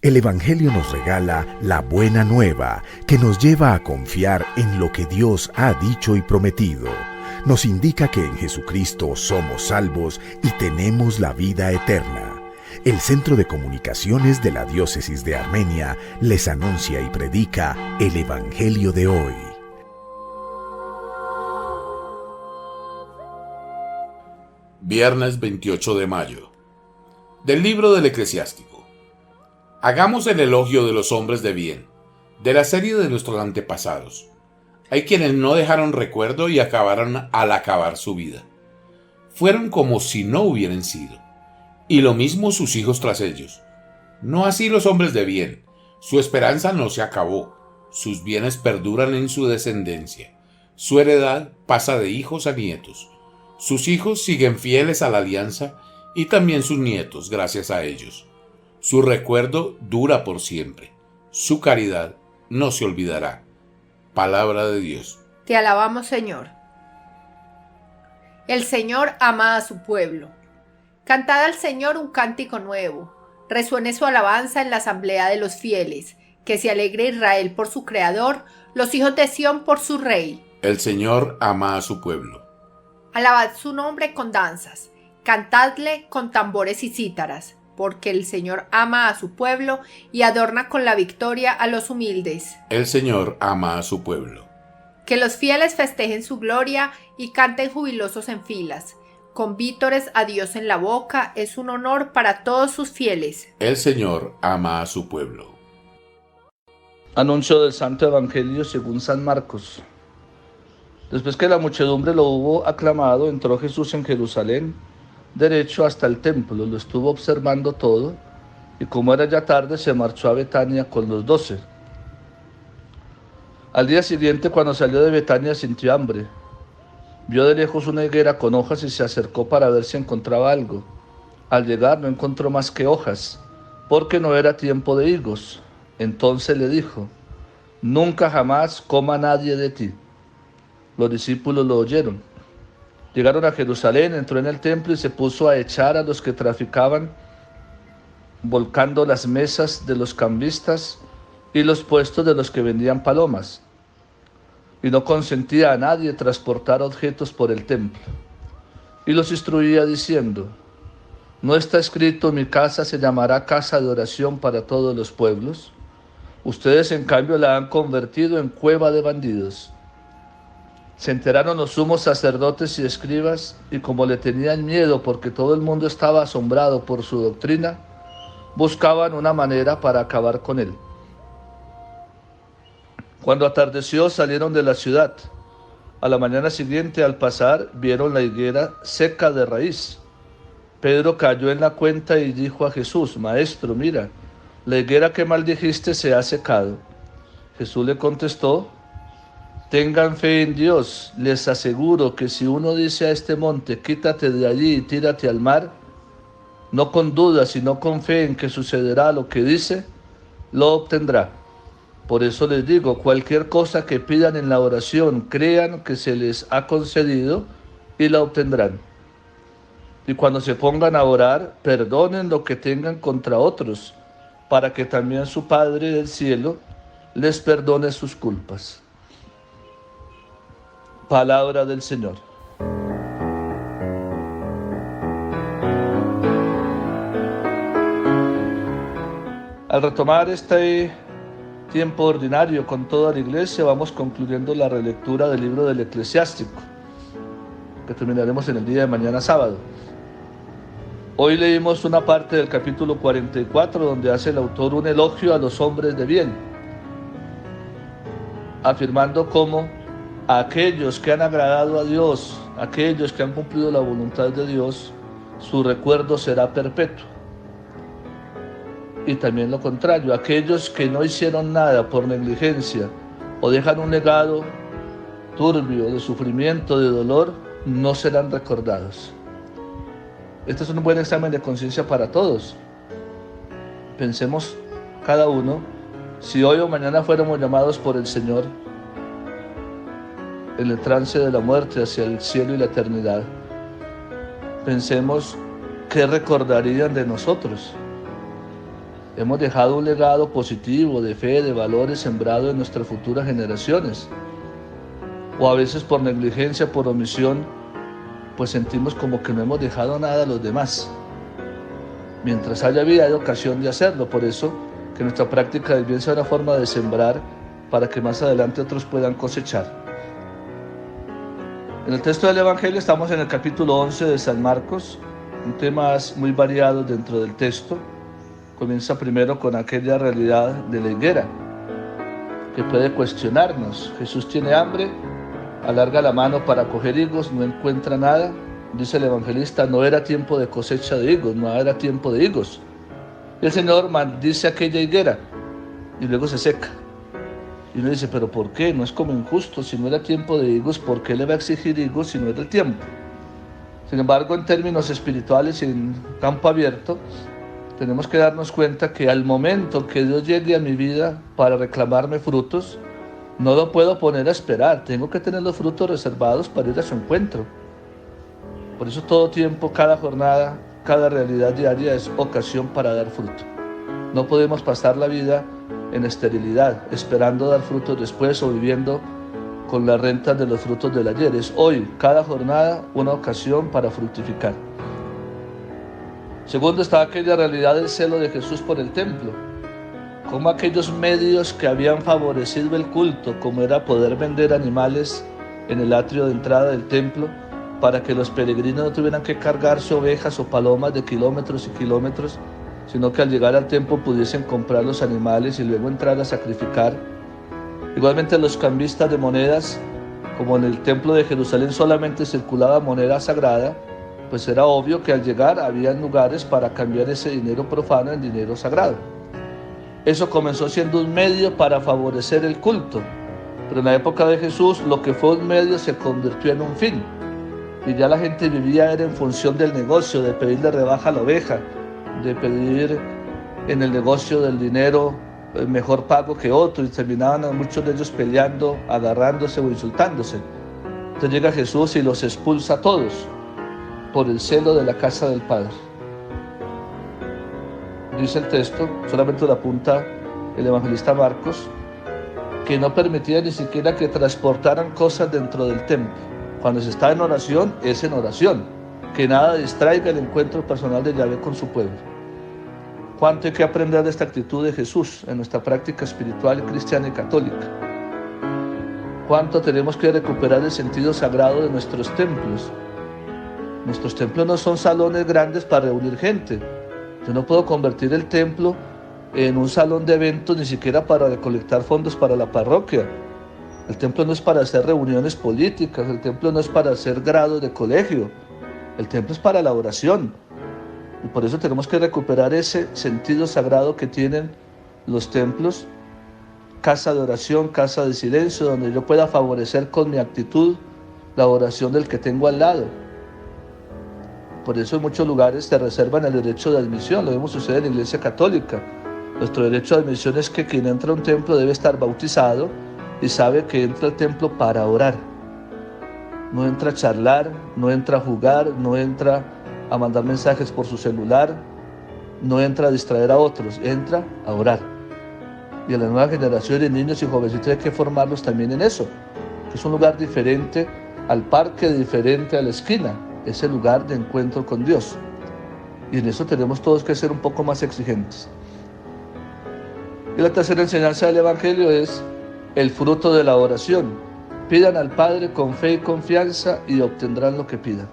El Evangelio nos regala la buena nueva que nos lleva a confiar en lo que Dios ha dicho y prometido. Nos indica que en Jesucristo somos salvos y tenemos la vida eterna. El Centro de Comunicaciones de la Diócesis de Armenia les anuncia y predica el Evangelio de hoy. Viernes 28 de mayo. Del libro del Eclesiástico. Hagamos el elogio de los hombres de bien, de la serie de nuestros antepasados. Hay quienes no dejaron recuerdo y acabaron al acabar su vida. Fueron como si no hubieran sido, y lo mismo sus hijos tras ellos. No así los hombres de bien, su esperanza no se acabó, sus bienes perduran en su descendencia, su heredad pasa de hijos a nietos, sus hijos siguen fieles a la alianza y también sus nietos gracias a ellos. Su recuerdo dura por siempre, su caridad no se olvidará. Palabra de Dios. Te alabamos, Señor. El Señor ama a su pueblo. Cantad al Señor un cántico nuevo. Resuene su alabanza en la asamblea de los fieles. Que se alegre Israel por su Creador, los hijos de Sión por su Rey. El Señor ama a su pueblo. Alabad su nombre con danzas. Cantadle con tambores y cítaras. Porque el Señor ama a su pueblo y adorna con la victoria a los humildes. El Señor ama a su pueblo. Que los fieles festejen su gloria y canten jubilosos en filas. Con vítores a Dios en la boca, es un honor para todos sus fieles. El Señor ama a su pueblo. Anuncio del Santo Evangelio según San Marcos. Después que la muchedumbre lo hubo aclamado, entró Jesús en Jerusalén, derecho hasta el templo, lo estuvo observando todo, y como era ya tarde, se marchó a Betania con los 12. Al día siguiente, cuando salió de Betania, sintió hambre. Vio de lejos una higuera con hojas y se acercó para ver si encontraba algo. Al llegar no encontró más que hojas, porque no era tiempo de higos. Entonces le dijo: nunca jamás coma nadie de ti. Los discípulos lo oyeron. Llegaron a Jerusalén, entró en el templo y se puso a echar a los que traficaban, volcando las mesas de los cambistas y los puestos de los que vendían palomas. Y no consentía a nadie transportar objetos por el templo. Y los instruía diciendo: ¿no está escrito, mi casa se llamará casa de oración para todos los pueblos? Ustedes en cambio la han convertido en cueva de bandidos. Se enteraron los sumos sacerdotes y escribas, y como le tenían miedo porque todo el mundo estaba asombrado por su doctrina, buscaban una manera para acabar con él. Cuando atardeció, salieron de la ciudad. A la mañana siguiente, al pasar, vieron la higuera seca de raíz. Pedro cayó en la cuenta y dijo a Jesús: Maestro, mira, la higuera que maldijiste se ha secado. Jesús le contestó: tengan fe en Dios, les aseguro que si uno dice a este monte, quítate de allí y tírate al mar, no con duda, sino con fe en que sucederá lo que dice, lo obtendrá. Por eso les digo, cualquier cosa que pidan en la oración, crean que se les ha concedido y la obtendrán. Y cuando se pongan a orar, perdonen lo que tengan contra otros, para que también su Padre del cielo les perdone sus culpas. Palabra del Señor. Al retomar este tiempo ordinario con toda la iglesia, vamos concluyendo la relectura del libro del Eclesiástico, que terminaremos en el día de mañana sábado. Hoy leímos una parte del capítulo 44, donde hace el autor un elogio a los hombres de bien, afirmando cómo aquellos que han agradado a Dios, aquellos que han cumplido la voluntad de Dios, su recuerdo será perpetuo. Y también lo contrario, aquellos que no hicieron nada por negligencia o dejan un legado turbio de sufrimiento, de dolor, no serán recordados. Este es un buen examen de conciencia para todos. Pensemos cada uno, si hoy o mañana fuéramos llamados por el Señor en el trance de la muerte hacia el cielo y la eternidad, pensemos qué recordarían de nosotros. Hemos dejado un legado positivo de fe, de valores sembrado en nuestras futuras generaciones. O a veces por negligencia, por omisión, pues sentimos como que no hemos dejado nada a los demás. Mientras haya vida hay ocasión de hacerlo, por eso que nuestra práctica del bien sea una forma de sembrar para que más adelante otros puedan cosechar. En el texto del Evangelio estamos en el capítulo 11 de San Marcos, un temas muy variados dentro del texto. Comienza primero con aquella realidad de la higuera, que puede cuestionarnos. Jesús tiene hambre, alarga la mano para coger higos, no encuentra nada. Dice el evangelista, no era tiempo de cosecha de higos, no era tiempo de higos. Y el Señor maldice aquella higuera y luego se seca. Y uno dice, pero ¿por qué? No es como injusto, si no era tiempo de higos, ¿por qué le va a exigir higos si no era el tiempo? Sin embargo, en términos espirituales y en campo abierto, tenemos que darnos cuenta que al momento que Dios llegue a mi vida para reclamarme frutos, no lo puedo poner a esperar, tengo que tener los frutos reservados para ir a su encuentro. Por eso todo tiempo, cada jornada, cada realidad diaria es ocasión para dar fruto. No podemos pasar la vida en esterilidad, esperando dar frutos después o viviendo con las rentas de los frutos del ayer. Es hoy, cada jornada, una ocasión para fructificar. Segundo, está aquella realidad del celo de Jesús por el templo, como aquellos medios que habían favorecido el culto, como era poder vender animales en el atrio de entrada del templo, para que los peregrinos no tuvieran que cargarse ovejas o palomas de kilómetros y kilómetros, sino que al llegar al templo pudiesen comprar los animales y luego entrar a sacrificar. Igualmente los cambistas de monedas, como en el templo de Jerusalén solamente circulaba moneda sagrada, pues era obvio que al llegar había lugares para cambiar ese dinero profano en dinero sagrado. Eso comenzó siendo un medio para favorecer el culto, pero en la época de Jesús lo que fue un medio se convirtió en un fin, y ya la gente vivía era en función del negocio, de pedirle rebaja a la oveja, de pedir en el negocio del dinero mejor pago que otro, y terminaban muchos de ellos peleando, agarrándose o insultándose. Entonces llega Jesús y los expulsa a todos por el celo de la casa del Padre. Dice el texto, solamente lo apunta el evangelista Marcos, que no permitía ni siquiera que transportaran cosas dentro del templo. Cuando se está en oración, es en oración. Que nada distraiga el encuentro personal de Yahvé con su pueblo. ¿Cuánto hay que aprender de esta actitud de Jesús en nuestra práctica espiritual cristiana y católica? ¿Cuánto tenemos que recuperar el sentido sagrado de nuestros templos? Nuestros templos no son salones grandes para reunir gente. Yo no puedo convertir el templo en un salón de eventos ni siquiera para recolectar fondos para la parroquia. El templo no es para hacer reuniones políticas, el templo no es para hacer grados de colegio, el templo es para la oración. Y por eso tenemos que recuperar ese sentido sagrado que tienen los templos, casa de oración, casa de silencio, donde yo pueda favorecer con mi actitud la oración del que tengo al lado. Por eso en muchos lugares te reservan el derecho de admisión, lo mismo sucede en la Iglesia Católica. Nuestro derecho de admisión es que quien entra a un templo debe estar bautizado y sabe que entra al templo para orar. No entra a charlar, no entra a jugar, no entra a mandar mensajes por su celular, no entra a distraer a otros, entra a orar. Y a la nueva generación de niños y jovencitos hay que formarlos también en eso, que es un lugar diferente al parque, diferente a la esquina, es el lugar de encuentro con Dios. Y en eso tenemos todos que ser un poco más exigentes. Y la tercera enseñanza del Evangelio es el fruto de la oración. Pidan al Padre con fe y confianza y obtendrán lo que pidan.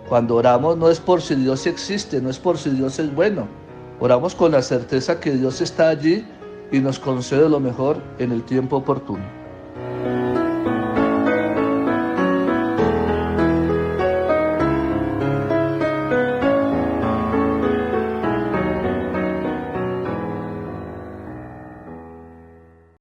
Cuando oramos no es por si Dios existe, no es por si Dios es bueno. Oramos con la certeza que Dios está allí y nos concede lo mejor en el tiempo oportuno.